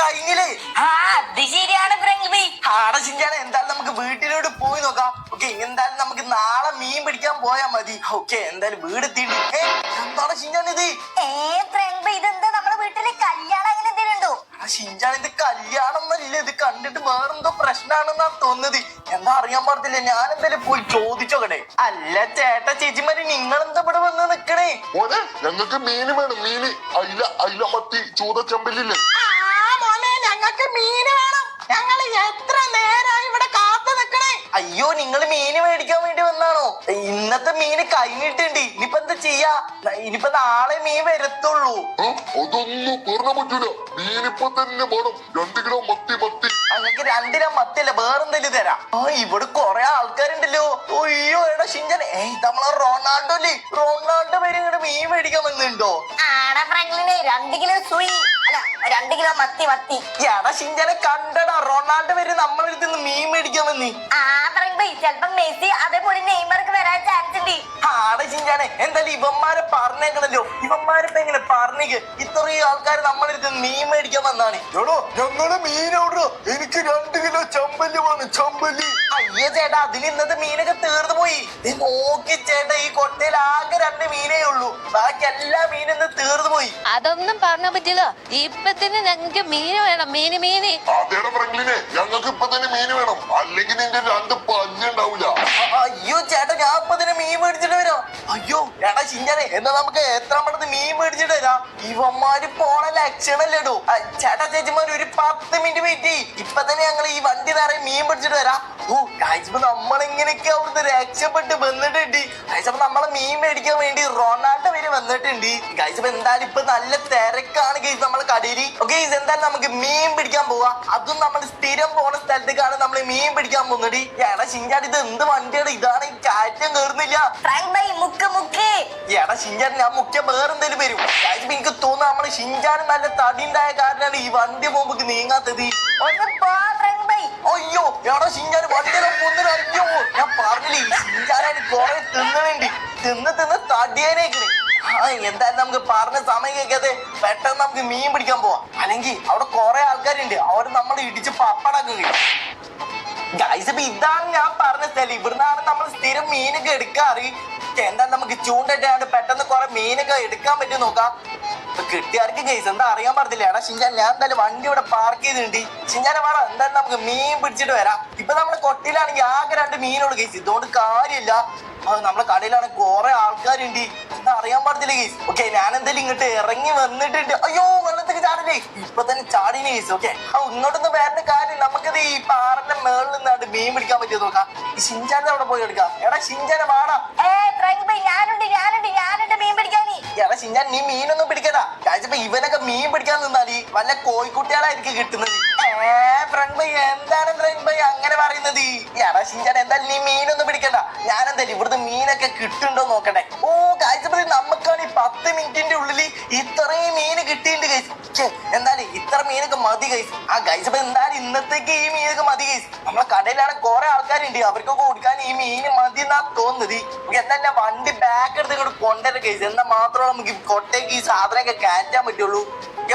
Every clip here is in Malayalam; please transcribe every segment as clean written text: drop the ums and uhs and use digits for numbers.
കഴിഞ്ഞില്ലേ? അത് ശരിയാണ് ഫ്രങ്ക്. ആടെ ചിഞ്ചാണ്. എന്തായാലും നമുക്ക് വീട്ടിലോട്ട് പോയി നോക്കാം. ഓക്കെ, എന്തായാലും നമുക്ക് നാളെ മീൻ പിടിക്കാൻ പോയാ മതി. ഓക്കെ, എന്തായാലും വീടെത്തിയിട്ട് എന്താണ് ചിഞ്ചാണ് ഇത്? ഫ്രങ്ക്, ഇതെന്താ നമ്മുടെ വീട്ടില് കല്യാണം അങ്ങനെ എന്തെങ്കിലും ഉണ്ടോ? ഷിൻചാൻ, ഇത് കല്യാണം എന്നല്ല, ഇത് കണ്ടിട്ട് വേറെന്തോ പ്രശ്നമാണെന്നാ തോന്നുന്നത്. എന്താ അറിയാൻ പാടില്ല. ഞാൻ എന്തായാലും പോയി ചോദിച്ചോക്കട്ടെ. അല്ല ചേട്ടാ ചേച്ചിമാര്, നിങ്ങൾ എന്താ ഇവിടെ വന്ന് നിക്കണേ? മോനെ, ഞങ്ങൾക്ക് മീന് വേണം. മീന് അയില, അയില മത്തി, ചൂത ചെമ്പല്ലില്ലേ? മോനെ, ഞങ്ങൾക്ക് മീന് വേണം. ഞങ്ങൾ എത്ര നേരമായി ഇവിടെ കാത്തു നിക്കണേ. അയ്യോ, നിങ്ങൾ മീന് മേടിക്കാൻ വേണ്ടി വന്നാണോ? ഇന്നത്തെ മീന് കഴിഞ്ഞിട്ടുണ്ട്. ഇനിയിപ്പോ എന്താ ചെയ്യാ? ഇനിയിപ്പോ നാളെ മീൻ വരത്തുള്ളൂ. അതൊന്നും പറഞ്ഞ പറ്റൂല. മീനിപ്പോ തന്നെ വേണം. 2 കിലോ മത്തി. അങ്ങക്ക് 2 കിലോ മത്തിയല്ല, വേറെന്തെങ്കിലും തരാം. ഇവിടെ കൊറേ ആൾക്കാരുണ്ടല്ലോ. അയ്യോ എടാ ഷിൻചാൻ, നമ്മളെ റൊണാൾഡോ അല്ലേ? റൊണാൾഡോ വരെ ഇങ്ങോട്ട് മീൻ മേടിക്കാൻ വന്നിട്ടുണ്ടോ? ആടാ ഫ്രങ്കിന് 2 കിലോ സുയി, അല്ല 2 കിലോ മത്തി. എടാ ഷിൻചാനെ കണ്ടടാ, റൊണാൾഡോ വരെ നമ്മളെ അടുത്ത് മീൻ മേടിക്കാൻ വന്നി. ഫ്രങ്ക്, ചിലപ്പോ മെസ്സി അതേപോലെ നെയ്മർക്ക് വരാൻ ചാൻസ് ഉണ്ട്. ആടെ ഷിൻചാനെ, എന്തായാലും ഇവന്മാരെ പറഞ്ഞേക്കണല്ലോ. ഇവന്മാരിപ്പോ എങ്ങനെ പറഞ്ഞേക്ക്? ഇത്രയും ആൾക്കാർ നമ്മളെ അടുത്ത് മീൻ മേടിക്കാൻ വന്നാണ്. ഞങ്ങള് മീനോടോ, എനിക്ക് 2 കിലോ ചെമ്പല്ലി വേണം. ചെമ്പല്ലി. അയ്യോ ചേട്ടാ, അതിന് ഇന്നത്തെ മീനൊക്കെ തീർന്നു പോയി. നോക്കി ചേട്ടാ, ഈ കൊട്ടയിൽ ആകെ 2 മീനേ ഉള്ളൂ. ബാക്കി എല്ലാ മീനും ഇന്ന് തീർന്നു പോയി. അതൊന്നും പറഞ്ഞ പറ്റില്ല. ഇപ്പൊ തന്നെ ഞങ്ങക്ക് മീന് വേണം. മീന്. അതേടെ ഫ്രങ്ക്ലിനെ, ഞങ്ങൾക്ക് ഇപ്പൊ തന്നെ മീന് വേണം. അല്ലെങ്കിൽ നിന്റെ 2 പല്ലുണ്ടാവൂല. അയ്യോ ചേട്ടാ, ഞാൻ ഇപ്പൊ തന്നെ മീൻ മേടിച്ചിട്ട് വരാം. അയ്യോ എടാ ചിഞ്ചാനെ, എന്നാ നമുക്ക് എത്ര മണത്ത് മീൻ മേടിച്ചിട്ട് വരാം. ഇവന്മാര് പോണ ലക്ഷണല്ലേടോ. ചേട്ടാ ചേച്ചിമാര് ഒരു 10 മിനിറ്റ് വെയിറ്റ് ചെയ്യ്. ഇപ്പൊ തന്നെ ഞങ്ങൾ ഈ വണ്ടി നിറയെ മീൻ പിടിച്ചിട്ട് വരാം. കഴിച്ചപ്പോ നമ്മളിങ്ങനെയൊക്കെ അവിടുന്ന് രക്ഷപ്പെട്ട് വന്നിട്ടുണ്ട്. കഴിച്ചപ്പോ നമ്മളെ മീൻ മേടിക്കാൻ വേണ്ടി റൊണാൾഡോ വരെ വന്നിട്ടുണ്ട്. കഴിച്ചപ്പോ എന്തായാലും ഇപ്പൊ നല്ല തിരക്കാണ് ഗൈസ് നമ്മളെ കടയിൽ. ഓക്കെ, എന്തായാലും നമുക്ക് മീൻ പിടിക്കാൻ പോവാ. അതും നമ്മൾ സ്ഥിരം പോണ സ്ഥലത്തേക്കാണ് നമ്മൾ മീൻ പിടിക്കാൻ പോകുന്നത്. എടാ ഷിൻചാൻ, ഇത് എന്ത് വണ്ടിയാണ്? ഇതാണ് ഈ കാറ്റം കേറുന്നില്ല. എടാ ഷിൻചാൻ, ഞാൻ മുഖ്യ വേറെന്തേലും വരും. കഴിച്ചപ്പോ എനിക്ക് തോന്നുന്നു നമ്മള് ഷിൻചാൻ നല്ല തടി ഉണ്ടായ കാരണമാണ് ഈ വണ്ടി പോകുമ്പോ നീങ്ങാത്തത്. അയ്യോ എടാ ഷിൻചാൻ, വണ്ടിയിലെ മുന്നിൽ അയ്യോ, ഞാൻ പറഞ്ഞില്ലേ ഷിൻചാനാണ് കൊറേ തിന്നണുണ്ട്. തിന്ന് തടിയാനേക്കണ്. എന്തായാലും നമുക്ക് പറഞ്ഞ സമയം കേൾക്കാതെ പെട്ടെന്ന് നമുക്ക് മീൻ പിടിക്കാൻ പോവാം. അല്ലെങ്കിൽ അവിടെ കൊറേ ആൾക്കാരുണ്ട്, അവര് നമ്മൾ ഇടിച്ച് പപ്പടാക്കി. ഗൈസ്, ഇപ്പൊ ഇതാണ് ഞാൻ പറഞ്ഞ സ്ഥലം. ഇവിടുന്നാണ് നമ്മൾ സ്ഥിരം മീനൊക്കെ എടുക്കാറ്. എന്താ നമുക്ക് ചൂണ്ടിട്ടാണ്ട് പെട്ടെന്ന് കൊറേ മീനൊക്കെ എടുക്കാൻ പറ്റും നോക്കാം. കിട്ടിയാർക്ക് ഗൈസ് എന്താ അറിയാൻ പറഞ്ഞില്ല. എടാ ഷിൻചാൻ, ഞാൻ എന്തായാലും വണ്ടി ഇവിടെ പാർക്ക് ചെയ്തിട്ടുണ്ട്. ഷിൻചാനെ വേണം, എന്തായാലും നമുക്ക് മീൻ പിടിച്ചിട്ട് വരാം. ഇപ്പൊ നമ്മളെ കൊട്ടിയിലാണെങ്കിൽ ആകെ 2 മീനുള്ളൂ ഗൈസ്. ഇതുകൊണ്ട് കാര്യമില്ല. നമ്മളെ കടയിലാണെങ്കിൽ കുറെ ആൾക്കാരുണ്ട്. എന്താ അറിയാൻ പാടില്ല ഗൈസ്. ഓക്കെ, ഞാൻ എന്തായാലും ഇങ്ങോട്ട് ഇറങ്ങി വന്നിട്ടുണ്ട്. അയ്യോ, വെള്ളത്തേക്ക് ചാടില്ലേ? ഇപ്പൊ തന്നെ ചാടിന് ഗൈസ്. ഓക്കെ, ഇങ്ങോട്ടൊന്നും വേണ്ട കാര്യം, നമുക്കത് ഈ പാറന്റെ മേളിൽ നിന്നാണ്ട് മീൻ പിടിക്കാൻ പറ്റിയത് നോക്കാം. ഈ ഷിൻചാനെ അവിടെ പോയി എടുക്കാം. എടാ ഷിൻചാനെ വേണം. ഞാനുണ്ട് മീൻ പിടിക്കാനി. എടാ ഷിൻചാൻ, നീ മീനൊന്നും പിടിക്കടാ. കഴിച്ചപ്പോ ഇവനൊക്കെ മീൻ പിടിക്കാൻ നിന്നാല് വല്ല കോഴിക്കുട്ടികളായിരിക്കും കിട്ടുന്നത്. ഫ്രണ്ട് ബൈ, എന്താണ് ഫ്രണ്ട് ബൈ അങ്ങനെ പറയുന്നത്? എടാ ഷിൻചാൻ, എന്തായാലും നീ മീനൊന്നും പിടിക്കണ്ട. ഞാൻ എന്തായാലും ഇവിടുത്തെ മീനൊക്കെ കിട്ടുന്നുണ്ടോ നോക്കട്ടെ. കഴിച്ചപ്പോ നമുക്കാണ് ഈ 10 മിനിറ്റിന്റെ ഉള്ളിൽ ഇത്രയും മീന് കിട്ടിയിട്ടുണ്ട് ഗൈസ്. എന്തായാലും ഇത്ര മീനൊക്കെ മതി ഗൈസ്. കഴിച്ചപ്പോ എന്തായാലും ഇന്നത്തേക്ക് ഈ മീനൊക്കെ മതി ഗൈസ്. നമ്മളെ കടയിലാണ് കുറെ ആൾക്കാരുണ്ട്, അവർക്കൊക്കെ കൊടുക്കാൻ ഈ മീന് മതി എന്നാ തോന്നുന്നത്. എന്തായാലും വണ്ടി ബാക്ക് എടുത്ത് ഇങ്ങോട്ട് കൊണ്ടുവരാം ഗൈസ്. എന്നാൽ മാത്രമേ നമുക്ക് കൊട്ടയ്ക്ക് ഈ സാധനമൊക്കെ കയറ്റാൻ പറ്റുള്ളൂ.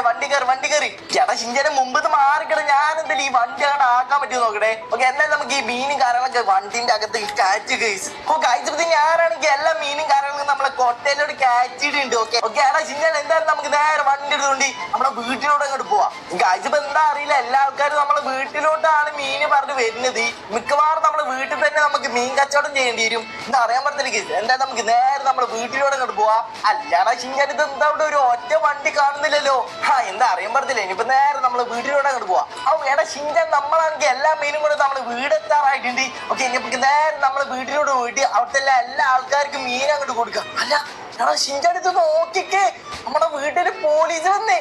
വണ്ടി കയറി. എടാ ഷിൻചാനെ, മുമ്പ് മാറിക്കണം. ഞാൻ എന്തായാലും ഈ വണ്ടി അങ്ങോട്ട് ആക്കാൻ പറ്റുമോ നോക്കട്ടെ. ഓക്കെ, എന്തായാലും നമുക്ക് ഈ മീനും കാര്യങ്ങളൊക്കെ വണ്ടിന്റെ അകത്ത് കയറ്റി ഗൈസ്. കഴിച്ചപ്പോ ഞാനാണെങ്കിൽ എല്ലാ മീനും കാര്യങ്ങളും നമ്മളെ കൊട്ടയിലോട്ട് കയറ്റിയിട്ടുണ്ട്. ഓക്കെ എടാ ഷിൻചാൻ, എന്തായാലും നമുക്ക് നേരെ വണ്ടി എടുത്തുകൊണ്ട് നമ്മുടെ വീട്ടിലോട്ട് അങ്ങോട്ട് പോവാം. കഴിച്ചപ്പോ എന്താ അറിയില്ല, എല്ലാ ആൾക്കാരും നമ്മളെ വീട്ടിലോട്ടാണ് മീന് പറഞ്ഞ് വരുന്നത്. മിക്കവാറും നമ്മളെ വീട്ടിൽ തന്നെ നമുക്ക് മീൻ കച്ചവടം ചെയ്യേണ്ടി വരും. എന്താ അറിയാൻ പറ്റില്ല ഗൈസ്. എന്തായാലും നമുക്ക് നേരെ നമ്മളെ വീട്ടിലോട്ട് അങ്ങോട്ട് പോവാം. അല്ലാടാ ഷിൻചാൻ, ഇത് എന്താ ഇവിടെ ഒരു ഒറ്റ വണ്ടി കാണുന്നില്ലല്ലോ? എന്താ അറിയാൻ പറ്റത്തില്ല. ഇനിയിപ്പോ നേരെ നമ്മള് വീട്ടിലോട്ട് അങ്ങോട്ട് പോവാം. എടാ ഷിൻചാൻ, നമ്മളാണെങ്കിൽ എല്ലാ മീനും കൂടെ നമ്മള് വീടെത്താറായിട്ടുണ്ട്. ഓക്കെ, ഇനി നേരെ നമ്മള് വീട്ടിലോട്ട് പോയിട്ട് അവിടുത്തെ എല്ലാ ആൾക്കാർക്കും മീൻ അങ്ങോട്ട് കൊടുക്കാം. അല്ല എടാ ഷിൻചാൻ, ഇത് നോക്കിക്കേ, നമ്മുടെ വീട്ടില് പോലീസ് വന്നേ.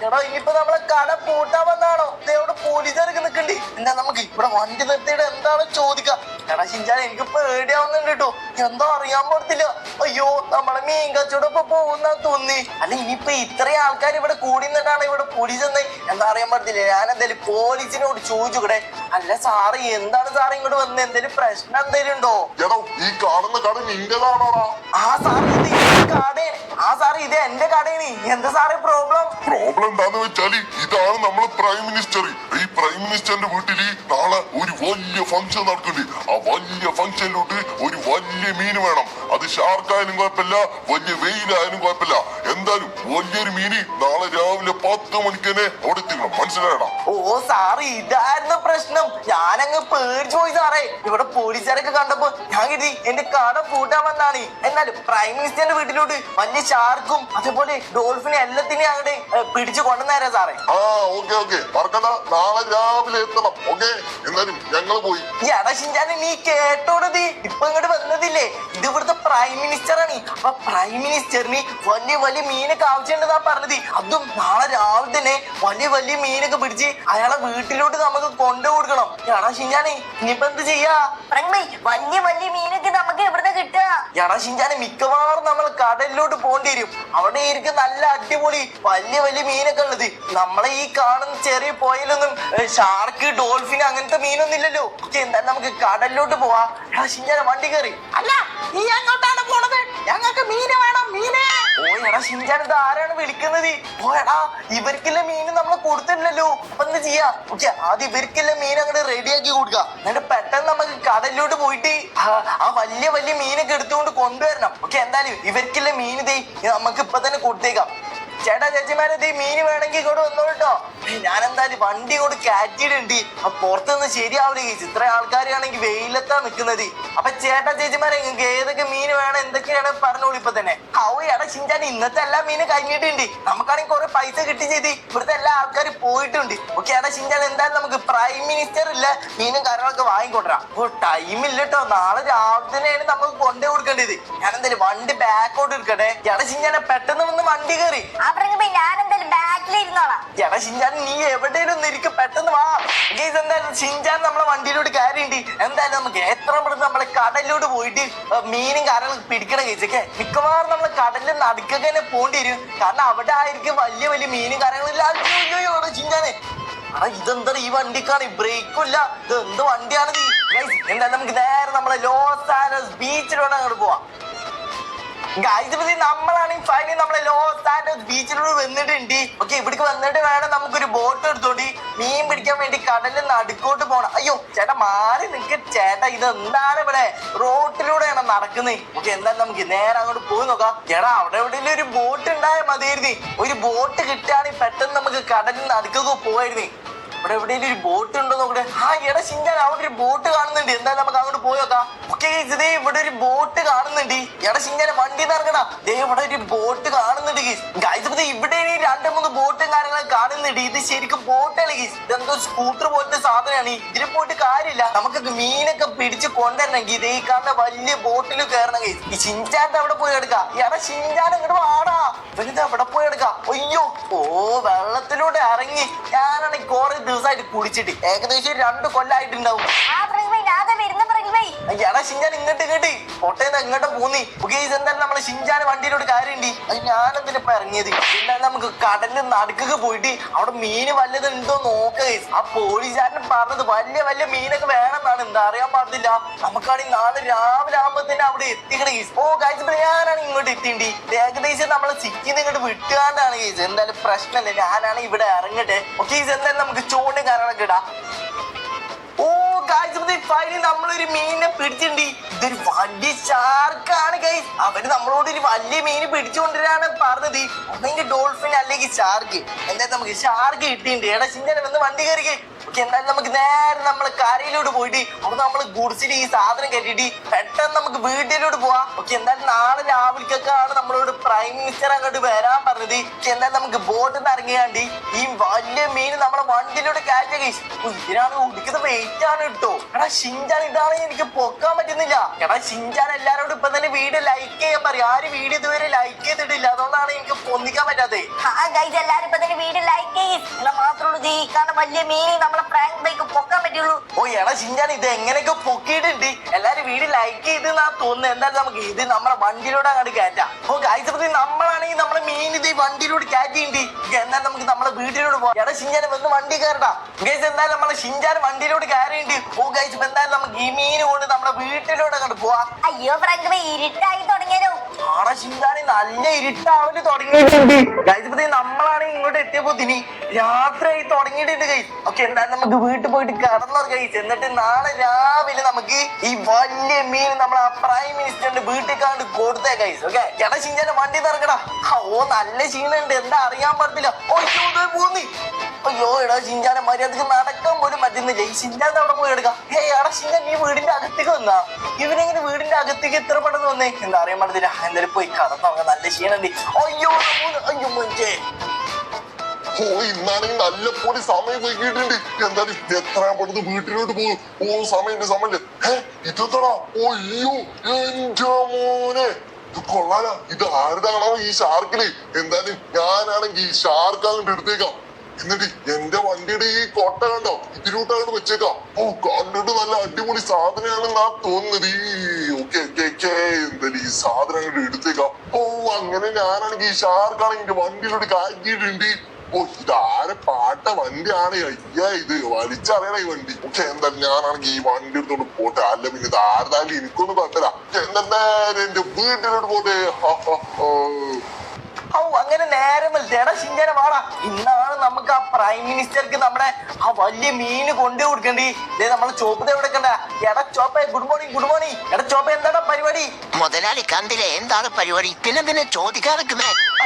എടാ, ഇനിയിപ്പോ നമ്മളെ കട പൂട്ടാൻ വന്നാണോ? ഇവിടെ പോലീസുകാരൊക്കെ നിക്കണ്ട്. എന്താ നമുക്ക് ഇവിടെ വണ്ടി നിർത്തിയിട്ട് എന്താണ് ചോദിക്കാം. എടാ ഷിൻചാൻ, എനിക്ക് പേടിയാവുന്നുണ്ട് കേട്ടോ. എന്താ അറിയാൻ പറ്റത്തില്ല. അയ്യോ, നമ്മളെ മീൻ കച്ചവടം ഇപ്പൊ പോകുന്ന തോന്നി. അല്ല, ഇനിയിപ്പൊ ഇത്രയും ആൾക്കാർ ഇവിടെ കൂടി നിന്നിട്ടാണ് ഇവിടെ പോലീസ് എന്ന് എന്താ അറിയാൻ പറ്റത്തില്ല. ഞാൻ എന്തായാലും പോലീസിനോട് ചോദിച്ചു കൂടെ. അല്ല സാറ്, എന്താണ് സാറ് ഇങ്ങോട്ട് വന്നത്? എന്തെങ്കിലും പ്രശ്നം എന്തെങ്കിലും ഉണ്ടോ? ഈ കാണുന്ന കട നിന്റെതാണോടാ? സാറ് ഇത് എന്റെ കടയാണ്. സാറ് ഇത് എന്റെ കടയാണ്. എന്താ സാറേ പ്രോബ്ലം? പ്രോബ്ലം എന്താന്ന് വെച്ചാല് ഇതാണ് നമ്മളെ പ്രൈം മിനിസ്റ്റർ. ഈ പ്രൈം മിനിസ്റ്ററിന്റെ വീട്ടില് നാളെ ഒരു വലിയ ഫംഗ്ഷൻ നടക്കുന്നുണ്ട്. ആ വലിയ ഫംഗ്ഷനിലോട്ട് ഒരു വലിയ മീൻ വേണം. അത് ഷാർക്കായാലും കുഴപ്പമില്ല, വലിയ വെയിലായാലും കുഴപ്പമില്ല. എന്തായാലും വലിയൊരു മീന് നാളെ രാവിലെ 10 മണിക്ക് തന്നെ അവിടെ എത്തിക്കണം. മനസ്സിലായടാ? ഓ സാറ് ഇതായിരുന്നു പ്രശ്നം. ഞാനങ്ങ് പേടിച്ചു പോയി സാറേ. ഇവിടെ പോലീസുകാരൊക്കെ കണ്ടപ്പോ ഞാൻ കരുതി എന്റെ കട പൂട്ടാൻ വന്നാണ്. എന്നാലും പ്രൈം മിനിസ്റ്ററിന്റെ വീട്ടിലോട്ട് വലിയ ഷാർക്കും അതേപോലെ ഡോൾഫിനെ എല്ലാത്തിനെയും അങ്ങോട്ട് പിടിച്ചു കൊണ്ടുവന്നേരാ സാറേ. ആ ഓക്കെ മറക്കണ്ട, നാളെ രാവിലെ എത്തണം. ഓക്കെ, എന്നാലും ഞങ്ങൾ പോയി. എടാ ഷിൻചാനെ നീ കേട്ടോടത് ഇപ്പൊ ഇങ്ങോട്ട് വന്നതില്ലേ, ഇത് ഇവിടുത്തെ പ്രൈം മിനിസ്റ്റർ ആണ്. അപ്പൊ പ്രൈം മിനിസ്റ്ററിന് വലിയ വലിയ മീനൊക്കെ ആവശ്യമുണ്ടെന്നാ പറഞ്ഞത്. അതും നാളെ രാവിലെ തന്നെ വലിയ വലിയ മീനൊക്കെ പിടിച്ച് അയാളെ വീട്ടിലോട്ട് നമുക്ക് കൊണ്ടു കൊടുക്കണം. എടാ ഷിൻചാനെ ഇനിയിപ്പോ എന്ത് ചെയ്യാ? വലിയ വലിയ മീനൊക്കെ നമുക്ക് എവിടുന്ന് കിട്ടുക? എടാ ഷിൻചാനെ മിക്കവാറും നമ്മൾ കടലിലോട്ട് പോകേണ്ടി വരും. അവിടെ ആയിരിക്കും നല്ല അടിപൊളി വലിയ വലിയ മീനൊക്കെ ഉള്ളത്. നമ്മളെ ഈ കാണുന്ന ചെറിയ പോയിലൊന്നും ഷാർക്ക് ഡോൾഫിൻ അങ്ങനത്തെ മീനൊന്നും ഇല്ലല്ലോ. എന്തായാലും നമുക്ക് കടലിലോട്ട് പോവാ. എടാ ഷിൻചാനെ വണ്ടി കയറി. അല്ല, നീ എങ്ങോട്ടാണ് പോണത്? ഞങ്ങൾക്ക് മീന് വേണം, മീന്. ഓ എടാ ഷിൻചാൻ ഇത് ആരാണ് വിളിക്കുന്നത്? ഓ എടാ ഇവർക്കുള്ള മീൻ നമ്മൾ കൊടുത്തില്ലല്ലോ. അപ്പൊ എന്ത് ചെയ്യാ? ഓക്കെ, ആദ്യം ഇവർക്കുള്ള മീൻ അങ്ങോട്ട് റെഡിയാക്കി കൊടുക്കുക. എന്നിട്ട് പെട്ടെന്ന് നമുക്ക് കടലിലോട്ട് പോയിട്ട് ആ വലിയ വലിയ മീനൊക്കെ എടുത്തുകൊണ്ട് കൊണ്ടുവരണം. ഓക്കെ, എന്തായാലും ഇവർക്കുള്ള മീൻ ഇതേ നമുക്ക് ഇപ്പൊ തന്നെ കൊടുത്തേക്കാം. ചേട്ടാ ചേച്ചിമാരെ ഇതേ മീൻ വേണമെങ്കിൽ ഇങ്ങോട്ട് വന്നോളൂ കേട്ടോ. ഞാൻ എന്തായാലും വണ്ടി ഇങ്ങോട്ട് കാറ്റിയിട്ടുണ്ട്. അപ്പൊ പുറത്തൊന്നും ശരിയാവില്ല കേസ്. ഇത്ര ആൾക്കാരാണെങ്കിൽ വെയിലത്താ നിൽക്കുന്നത്. അപ്പൊ ചേട്ടാ ചേച്ചിമാരെ നിങ്ങൾക്ക് ഏതൊക്കെ മീൻ വേണം എന്തൊക്കെയാണ് പറഞ്ഞോളൂ ഇപ്പൊ തന്നെ. എടാ ഷിൻചാൻ ഇന്നത്തെ എല്ലാ മീനും കഴിഞ്ഞിട്ടുണ്ട്. നമുക്കാണെങ്കിൽ കുറെ പൈസ കിട്ടി ചെയ്ത് ഇവിടുത്തെ എല്ലാ ആൾക്കാരും പോയിട്ടുണ്ട്. ഓക്കെ എടാ ഷിൻചാൻ എന്തായാലും നമുക്ക് പ്രൈം മിനിസ്റ്റർ ഇല്ല മീനും കാര്യങ്ങളൊക്കെ വാങ്ങിക്കൊണ്ടിരാം. ഓ ടൈമില്ല കേട്ടോ, നാളെ രാവിലെ തന്നെയാണ് നമുക്ക് കൊണ്ടു കൊടുക്കേണ്ടത്. ഞാൻ എന്തായാലും വണ്ടി ബാക്കോട്ട് എടുക്കട്ടെ. എടാ ഷിൻചാനെ പെട്ടെന്ന് വന്ന് വണ്ടി കയറി. ഞാൻ എന്തായാലും ബാക്കിലിരുന്നോളാം. എടാ ഷിൻചാൻ നീ എവിടെയും ഇരിക്കും, പെട്ടെന്ന് വാ. എന്തായാലും ഷിൻചാൻ നമ്മളെ വണ്ടിയിലോട്ട് കയറിയുണ്ട്. എന്തായാലും നമുക്ക് എത്ര പെട്ടെന്ന് നമ്മളെ കടലിലോട്ട് പോയിട്ട് മീനും കാര്യങ്ങളൊക്കെ പിടിക്കണം കേസൊക്കെ. മിക്കവാറും നമ്മള് കടലിൽ നടുക്കൊക്കെ തന്നെ പോകേണ്ടി വരും. കാരണം അവിടെ ആയിരിക്കും വലിയ വലിയ മീനും കാര്യങ്ങളും. ഷിൻചാനെ ഇതെന്താ ഈ വണ്ടിക്കാണ് ബ്രേക്കും ഇല്ല, ഇത് എന്ത് വണ്ടിയാണിത്? എന്തായാലും നമുക്ക് നേരെ നമ്മളെ ലോസ് ആൻജലസ് ബീച്ചിലോട്ട് അങ്ങോട്ട് പോവാം. നമ്മളാണെങ്കിൽ ഫൈനലി നമ്മളെ ലോസ് ആൻജലസ് ബീച്ചിലോട്ട് വന്നിട്ടുണ്ട്. ഓക്കെ, ഇവിടേക്ക് വന്നിട്ട് വേണം നമുക്കൊരു ബോട്ട് എടുത്തോണ്ട് മീൻ പിടിക്കാൻ വേണ്ടി കടലിൽ നടുക്കോട്ട് പോണം. അയ്യോ ചേട്ടാ മാറി നിൽക്ക് ചേട്ടാ, ഇത് എന്താണ് ഇവിടെ റോട്ടിലൂടെയാണ് നടക്കുന്നത്. ഓക്കെ, എന്തായാലും നമുക്ക് നേരെ അങ്ങോട്ട് പോയി നോക്കാം. ചേട്ടാ അവിടെ എവിടെയെങ്കിലും ഒരു ബോട്ട് ഉണ്ടായാൽ മതിയായിരുന്നു. ഒരു ബോട്ട് കിട്ടുകയാണെങ്കിൽ പെട്ടെന്ന് നമുക്ക് കടലിൽ നടുക്കൊക്കെ പോവായിരുന്നു. ഇവിടെ എവിടെയെങ്കിലും ഒരു ബോട്ട് ഉണ്ടോ നോക്കട്ടെ. എടാ ഷിൻചാൻ അവിടെ ഒരു ബോട്ട് കാണുന്നുണ്ട്. എന്തായാലും നമുക്ക് അങ്ങോട്ട് പോയി നോക്കാം. ഓക്കെ ഇതേ ഇവിടെ ഒരു ബോട്ട് കാണുന്നുണ്ട്. എടാ ഷിൻചാൻ വണ്ടി ഇറങ്ങണ. ഇവിടെ ഒരു ബോട്ട് കാണുന്നുണ്ട് ഗൈസ്. ഇവിടെ 2-3 ബോട്ടും കാര്യങ്ങളും കാണുന്നുണ്ട്. ഇത് ശരിക്കും ബോട്ടല്ല ഗീസ്, ഇതെന്തോ സ്കൂട്ടർ പോലത്തെ സാധനമാണ്. ഇതിന് പോയിട്ട് കാര്യമില്ല. നമുക്ക് മീനൊക്കെ പിടിച്ച് കൊണ്ടുവരണമെങ്കിൽ ഇതേ കാണുന്ന വലിയ ബോട്ടിൽ കയറണം ഗീസ്. ഈ ഷിൻചാന്റെ അവിടെ പോയി എടുക്കാം. എടാ ഷിൻചാൻ ഇങ്ങോട്ട് വാടാ, ഇവനിത് അവിടെ പോയി എടുക്കാം. അയ്യോ ഓ വെള്ളത്തിലൂടെ ഇറങ്ങി. ഞാനാണെങ്കിൽ കുറെ ദിവസമായിട്ട് കുടിച്ചിട്ട് ഏകദേശം 2 കൊല്ലമായിട്ടുണ്ടാവും. എടാ ഷിൻചാൻ ഇങ്ങോട്ട് പൊട്ടേന്ന് എങ്ങോട്ട് പോന്നി. എന്തായാലും നമ്മളെ ഷിൻചാൻ വണ്ടിയിലോട്ട് കാര്യമുണ്ട്. അത് ഞാനെന്തിനിപ്പോ ഇറങ്ങിയത്. എന്തായാലും നമുക്ക് കടലിൽ നടുക്കൊക്കെ പോയിട്ട് അവിടെ മീന് വല്ലതും ഉണ്ടോ നോക്കുക. ആ പോലീസുകാരൻ പറഞ്ഞത് വലിയ വലിയ മീനൊക്കെ വേണമെന്നാണ്. എന്താ അറിയാൻ പാടില്ല. നമുക്കാണെങ്കിൽ നാളെ രാവിലെ ആകുമ്പോ തന്നെ അവിടെ എത്തിക്കണ കേസ്. ഓ കഴിച്ചപ്പോ ഞാനാണ് ഇങ്ങോട്ട് എത്തിണ്ടി. ഏകദേശം നമ്മളെ സിറ്റിന്ന് ഇങ്ങോട്ട് വിട്ടുകാണ്ടാണ് കേസ്. എന്തായാലും പ്രശ്നമില്ല, ഞാനാണ് ഇവിടെ ഇറങ്ങട്ടെ. ഓക്കെ എന്തായാലും നമുക്ക് ചോണ്ടും കാര്യങ്ങളൊക്കെ ഇടാം. ഓ ഫൈനലി നമ്മളൊരു മീനിനെ പിടിച്ചിട്ടുണ്ട്. ഇതൊരു വലിയ ഷാർക്കാണ് ഗൈസ്. അവര് നമ്മളോട് ഒരു വലിയ മീന് പിടിച്ചുകൊണ്ടിരാണ് പറഞ്ഞത്. ഒന്നെങ്കിൽ ഡോൾഫിൻ അല്ലെങ്കിൽ ഷാർക്ക്. എന്തായാലും നമുക്ക് ഷാർക്ക് കിട്ടിയിട്ടുണ്ട്. എടാ ഷിൻചാൻ വന്ന് വണ്ടി കയറിക്കേ. ഓക്കെ എന്തായാലും നമുക്ക് നേരെ നമ്മള് കരയിലോട്ട് പോയിട്ട് അവിടെ നമ്മള് ഗുഡ്സിൽ ഈ സാധനം കെട്ടിട്ട് പെട്ടെന്ന് നമുക്ക് വീട്ടിലോട്ട് പോവാം. ഓക്കെ എന്തായാലും നാളെ രാവിലേക്കൊക്കെയാണ് നമ്മളോട് പ്രൈം മിനിസ്റ്റർ അങ്ങോട്ട് വരാൻ പറഞ്ഞത്. എന്തായാലും നമുക്ക് ബോട്ടിൽ നിന്ന് ഇറങ്ങിയാണ്ട് ഈ വലിയ മീൻ നമ്മളെ വണ്ടിയിലോട്ട് കയറ്റാ ഗൈസ്. ഇതിനാണ് ഉടിക്കുന്ന വെയിറ്റ് ആണ് കേട്ടോ. എടാ ഷിൻചാൻ ഇതാണ് എനിക്ക് പൊക്കാൻ പറ്റുന്നില്ല. എടാ ഷിൻചാൻ എല്ലാരോടും ഇപ്പൊ തന്നെ വീഡിയോ ലൈക്ക് ചെയ്യാൻ പറയും. ആരും വീഡിയോ ഇതുവരെ ലൈക്ക് ചെയ്തിട്ടില്ല, അതുകൊണ്ടാണ് എനിക്ക് പൊന്നിക്കാൻ പറ്റാത്തത്. എല്ലാരും ഇപ്പൊ തന്നെ വീഡിയോ ലൈക്ക് ചെയ്യും. മാത്രമുള്ളൂ ഈ കാണുന്ന വലിയ മീൻ നമ്മളെ പ്രാങ്ക് ബൈക്ക് പൊക്കാൻ പറ്റുള്ളൂ. ഓ എടാ ഷിൻചാൻ ഇത് എങ്ങനെയൊക്കെ പൊക്കിയിട്ടുണ്ട്. എല്ലാരും വീഡിയോ ലൈക്ക് ചെയ്തെന്നാ തോന്നുന്നത്. എന്തായാലും നമുക്ക് ഇത് നമ്മളെ വണ്ടിയിലൂടെ അങ്ങോട്ട് കയറ്റാം. ഓ ഗൈസ് നമ്മളാണെങ്കിൽ നമ്മളെ മീൻ ഇത് വണ്ടിയിലൂടെ കയറ്റിണ്ട്. എന്തായാലും നമുക്ക് നമ്മളെ വീട്ടിലോട്ട് പോകാം. എടാ ഷിൻചാൻ വന്ന് വണ്ടി കയറടാ ഗൈസ്. എന്തായാലും നമ്മളെ ഷിൻചാൻ വണ്ടിയിലോട്ട് കയറിയിട്ടുണ്ട്. ഓ ഗൈസ് എന്തായാലും നമുക്ക് ഈ മീൻ കൊണ്ട് നമ്മളെ വീട്ടിലോട്ട് അങ്ങോട്ട് പോവാം. അയ്യോ പ്രാങ്ക് ബൈ ഇരുട്ടായി തുടങ്ങിയാലോ. ആടാ ഷിൻചാൻ നല്ല ഇരുട്ടാവല് തുടങ്ങിയിട്ടുണ്ട് ഗൈസ്. ഇപ്പൊ നമ്മളാണ് ഇങ്ങോട്ട് എത്തിയപ്പോ ഇനി രാത്രിയായി തുടങ്ങിയിട്ടുണ്ട് ഗൈസ്. ഓക്കെ, എന്തായാലും നമുക്ക് വീട്ടിൽ പോയിട്ട് കിടന്നോ ഗൈസ്. എന്നിട്ട് നാളെ രാവിലെ നമുക്ക് ഈ വലിയ മീൻ നമ്മൾ ആ പ്രൈം മിനിസ്റ്ററിന്റെ വീട്ടിൽ കണ്ട് കൊടുത്തേ ഗൈസ്. ഓക്കെ, ചേട്ടാ ഷിൻചാന്റെ വണ്ടി തിറക്കടാ. ഓ നല്ല ക്ഷീണുണ്ട്, എന്താ അറിയാൻ പാടില്ല. പോന്നി അയ്യോ എടാ ഷിൻചാനെ മര്യാദക്ക് നടക്കാൻ പോലും പറ്റുന്നില്ല. ഈ ഷിൻചാൻ അവിടെ പോയി എടുക്കാം. എടാ ഷിൻചാൻ നീ വീടിന്റെ അകത്തേക്ക് വന്നാ? ഇവനെങ്ങനെ വീടിന്റെ അകത്തേക്ക് എത്ര പെട്ടെന്ന് വന്നേ? എന്താ അറിയാൻ പാടില്ല. എന്തായാലും പോയി കടന്നു, നല്ല ക്ഷീണുണ്ട്. അയ്യോ അയ്യോ മഞ്ചേ. ഓ ഇന്നാണെങ്കിൽ നല്ല പോലെ സമയം വൈകിട്ടുണ്ട്. എന്തായാലും എത്രയും പെട്ടെന്ന് വീട്ടിലോട്ട് പോകും. ഓ സമയമില്ല. ഇതെന്താടാ? ഓ അയ്യോ എന്റെ മോനെ, ഇത് കൊള്ളാല. ഇത് ആരുതാണോ ഈ ഷാർക്കില്? എന്തായാലും ഞാനാണെങ്കിൽ ഈ ഷാർക്ക് അങ്ങോട്ട് എടുത്തേക്കാം. എന്നിട്ട് എന്റെ വണ്ടിയുടെ ഈ കൊട്ട കണ്ടോ, ഇതിലോട്ടാണ് വെച്ചേക്കാം. ഓ കണ്ടിട്ട് നല്ല അടിപൊളി സാധനമാണെന്നാ തോന്നുന്നത്. ഓക്കെ എന്തായാലും ഈ സാധനം അങ്ങോട്ട് എടുത്തേക്കാം. ഓ അങ്ങനെ ഞാനാണെങ്കിൽ ഈ ഷാർക്കാണെങ്കിൽ വണ്ടിയിലോട്ട് കാക്കിയിട്ടുണ്ട്. ഓ ഇതാരെ പാട്ട വണ്ടിയാണ്. അയ്യാ ഇത് വലിച്ചറിയണ ഈ വണ്ടി. ഓക്കെ എന്തായാലും ഞാനാണെങ്കിൽ ഈ വണ്ടി എടുത്തോണ്ട് പോട്ടെ. അല്ല പിന്നെ ഇത് ആരുതായാലും എനിക്കൊന്നും കുഴപ്പമില്ല. എന്തായാലും എന്റെ വീട്ടിലോട്ട് പോട്ടെ. ഓ അങ്ങനെ നേരം വെളുത്തേടാ ഷിൻചാനെ വാടാ. ഇന്നാണ് നമുക്ക് ആ പ്രൈം മിനിസ്റ്റർക്ക് നമ്മുടെ ആ വലിയ മീന് കൊണ്ടു കൊടുക്കണ്ടേ. ഇതേ നമ്മളെ ചോപ്പ് എവിടെ കണ്ട. എടാ ചോപ്പേ ഗുഡ് മോർണിംഗ്. എടാ ചോപ്പ എന്താടാ പരിപാടി? മുതലാളി കണ്ടില്ലേ എന്താണ് പരിപാടി? പിന്നെ ചോദിക്കാറൊക്കെ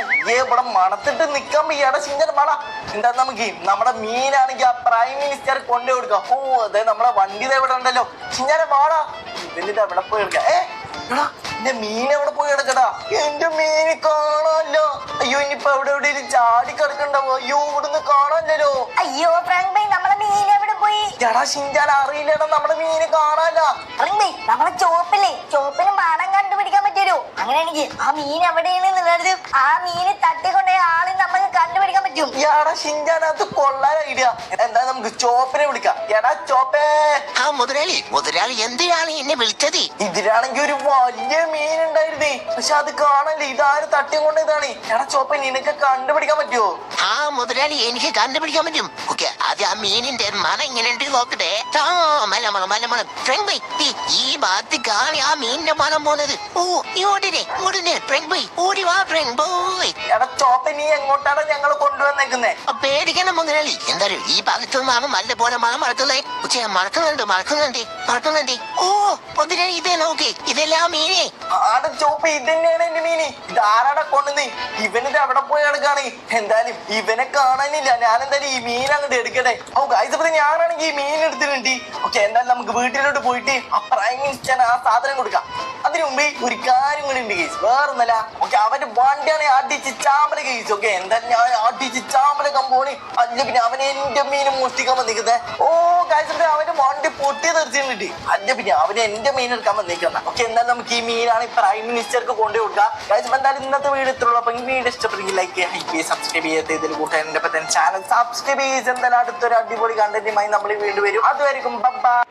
അയ്യേ ഇവിടെ മണത്തിട്ട് നിക്കാൻ വയ്യ. എടാ ഷിൻചാനെ വാടാ. എന്താ നമുക്ക് നമ്മുടെ മീനാണെങ്കിൽ ആ പ്രൈം മിനിസ്റ്റർ കൊണ്ടു കൊടുക്കാം. ഓ അതെ നമ്മളെ വണ്ടി എവിടെ ഉണ്ടല്ലോ. ഷിൻചാനെ വാടാ. ഇതിന്റെ എവിടെ പോയി എടുക്കാം. എടാ എന്റെ മീൻ എവിടെ പോയി കിടക്കടാ? എന്റെ മീന് കാണാനല്ലോ. അയ്യോ ഇനിയിപ്പോ എവിടെ ചാടി കിടക്കണ്ടാവോ? അയ്യോ ഇവിടുന്ന് കാണാനല്ലോ. അയ്യോ ഫ്രാങ്ക് ബൈ, നമ്മളെ മീൻ എവിടെ പോയി? എടാ ഷിൻചാൻ അറിയില്ലടാ, നമ്മുടെ മീന് കാണാനല്ല. ഫ്രാങ്ക് ബൈ, നമ്മളെ ചോപ്പിന് മണം കണ്ടുപിടിക്കാൻ പറ്റുമോ? അങ്ങനെയാണെങ്കിൽ ആ മീൻ എവിടെയാണെന്നുള്ളത് ആ മീന് തട്ടിക്കൊണ്ടേ ആളെ നമുക്ക് കണ്ടുപിടിക്കാൻ പറ്റും. എടാ ഷിൻചാൻ അത് കൊള്ളാൻ ഐഡിയ. എന്താ നമുക്ക് ചോപ്പിനെ വിളിക്കാം. എടാ ചോപ്പേ. ആ മുതലാളി എന്തിനാണ് എന്നെ വിളിച്ചത്? ഇതിലാണെങ്കിൽ ഒരു വലിയ മീൻ ഉണ്ടായിരുന്നേ, പക്ഷെ അത് കാണല്ലേ. ഇതാര് തട്ടിയും കൊണ്ട് ഇതാണ്. എടാ ചോപ്പ നിനക്ക് കണ്ടുപിടിക്കാൻ പറ്റുമോ? ആ മുതലാളി എനിക്ക് കണ്ടുപിടിക്കാൻ പറ്റും. ഓക്കെ അത് ആ മീനിന്റെ മണം എങ്ങനെയുണ്ട് നോക്കട്ടെ. മലമണം ഫ്രാങ്ക് ബൈ, ഈ ഭാഗത്തേക്കാണ് ആ മീനിന്റെ മണം പോണത്. ഓ ഇങ്ങോട്ടേ ഫ്രാങ്ക് ബൈ, ഓടി വാ ഫ്രാങ്ക് ബോയ്. എടാ ചോപ്പ നീ എങ്ങോട്ടാണ് ഞങ്ങൾ കൊണ്ടുവന്നേക്കുന്നേ? പേടിക്കണം മുതലാളി. എന്തായാലും ഈ ഭാഗത്തു നിന്നാണ് നല്ല പോലെ മണം മറക്കുന്നുണ്ട്. ഓ മുതലാളി ഇതേ നോക്ക്, ഇതെല്ലാം മീനെ. ആടെ ചോപ്പ ഇത് തന്നെയാണ് എന്റെ മീന്. ഇതാരാടെ കൊണ്ടുവന്ന്? ഇവനിത് എവിടെ പോയി എടുക്കാണ്? എന്തായാലും ഇവനെ കാണാനില്ല. ഞാൻ എന്തായാലും ഈ മീൻ അങ്ങോട്ട് എടുക്കട്ടെ. ഓ ഗൈസ് അപ്പൊ ഞാനാണെങ്കിൽ ഈ മീൻ എടുത്തിട്ടുണ്ട്. ഓക്കെ എന്തായാലും നമുക്ക് വീട്ടിലോട്ട് പോയിട്ട് ആ പ്രൈം മിനിസ്റ്റർ ആ സാധനം കൊടുക്കാം. അതിനു മുമ്പേ ഒരു കാര്യം കൂടി ഉണ്ട് കേസ്, വേറൊന്നല്ല. ഓക്കെ അവന്റെ വണ്ടിയാണ് അടിച്ച് ചാമ്പല കേസ്. ഓക്കെ എന്തായാലും ഞാൻ അടിച്ച് ചാമ്പല കമ്പോണി. അല്ല പിന്നെ അവൻ എന്റെ മീനും മോഷ്ടിക്കാൻ വന്നിരിക്കുന്നത്. ഓ ഗൈസ് അവന്റെ വണ്ടി പൊട്ടി തെറിച്ചിട്ടുണ്ട്. അല്ല പിന്നെ അവന് എന്റെ മീൻ എടുക്കാൻ വന്നിരിക്കുന്ന. ഓക്കെ എന്തായാലും നമുക്ക് ഈ മീനാണ് ഈ പ്രൈം മിനിസ്റ്റർക്ക് കൊണ്ടു കൊടുക്കാം. ഗൈസ് എന്തായാലും ഇന്നത്തെ വീഡിയോ ഇത്രയുള്ളൂ. അപ്പൊ ഈ വീഡിയോ ഇഷ്ടപ്പെട്ടെങ്കിൽ ലൈക്ക് ചെയ്യുക, സബ്സ്ക്രൈബ് ചെയ്യാത്ത ഇതിൽ കൂട്ടാൻ ചാനൽ സബ്സ്ക്രൈബ് ചെയ്യുക. എന്തായാലും അടുത്തൊരു അടിപൊളി കണ്ടന്റുമായി നമ്മൾ വീണ്ടും വരും. അതുവരെയും ബൈ.